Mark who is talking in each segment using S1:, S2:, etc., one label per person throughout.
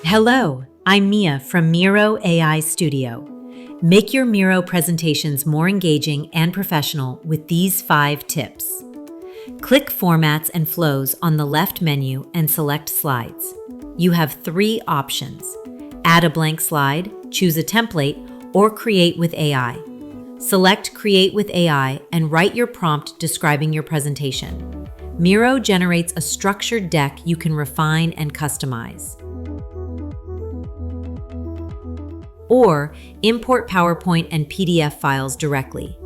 S1: Hello, I'm Mia from Miro AI Studio. Make your Miro presentations more engaging and professional with these 5 tips. Click Formats and Flows on the left menu and select Slides. You have 3 options: add a blank slide, choose a template, or create with AI. Select Create with AI and write your prompt describing your presentation. Miro generates a structured deck you can refine and customize. Or import PowerPoint and PDF files directly.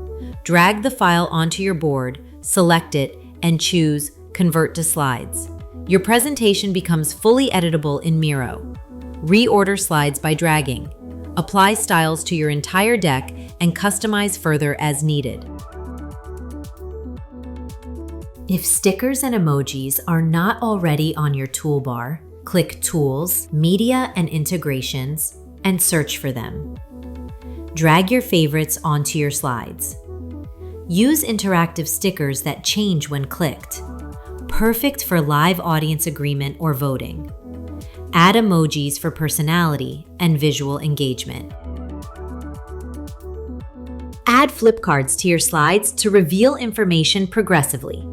S1: Drag the file onto your board, select it, and choose Convert to Slides. Your presentation becomes fully editable in Miro. Reorder slides by dragging. Apply styles to your entire deck and customize further as needed. If stickers and emojis are not already on your toolbar, click Tools, Media and Integrations, and search for them. Drag your favorites onto your slides. Use interactive stickers that change when clicked. Perfect for live audience agreement or voting. Add emojis for personality and visual engagement. Add flip cards to your slides to reveal information progressively.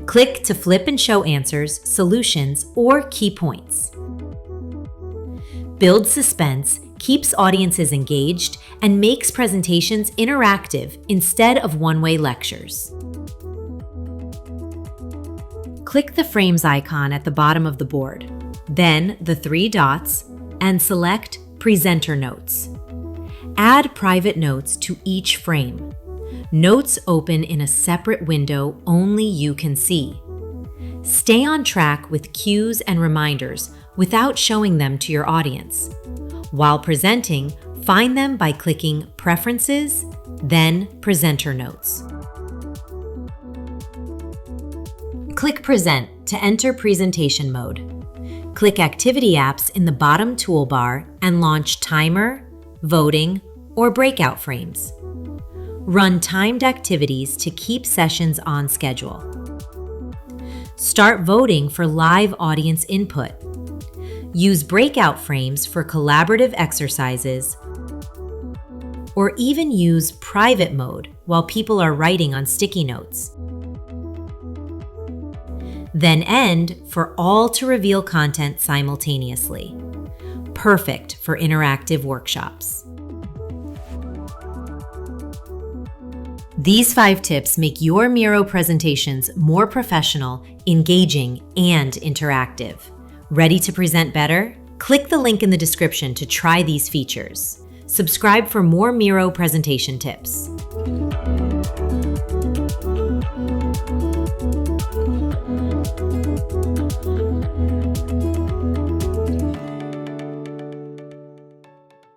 S1: Click to flip and show answers, solutions, or key points. Builds suspense, keeps audiences engaged, and makes presentations interactive instead of one-way lectures. Click the Frames icon at the bottom of the board, then the 3 dots, and select Presenter Notes. Add private notes to each frame. Notes open in a separate window only you can see. Stay on track with cues and reminders without showing them to your audience. While presenting, find them by clicking Preferences, then Presenter Notes. Click Present to enter presentation mode. Click Activity Apps in the bottom toolbar and launch Timer, Voting, or Breakout Frames. Run timed activities to keep sessions on schedule. Start voting for live audience input. Use breakout frames for collaborative exercises, or even use private mode while people are writing on sticky notes. Then end for all to reveal content simultaneously. Perfect for interactive workshops. These 5 tips make your Miro presentations more professional, engaging, and interactive. Ready to present better? Click the link in the description to try these features. Subscribe for more Miro presentation tips.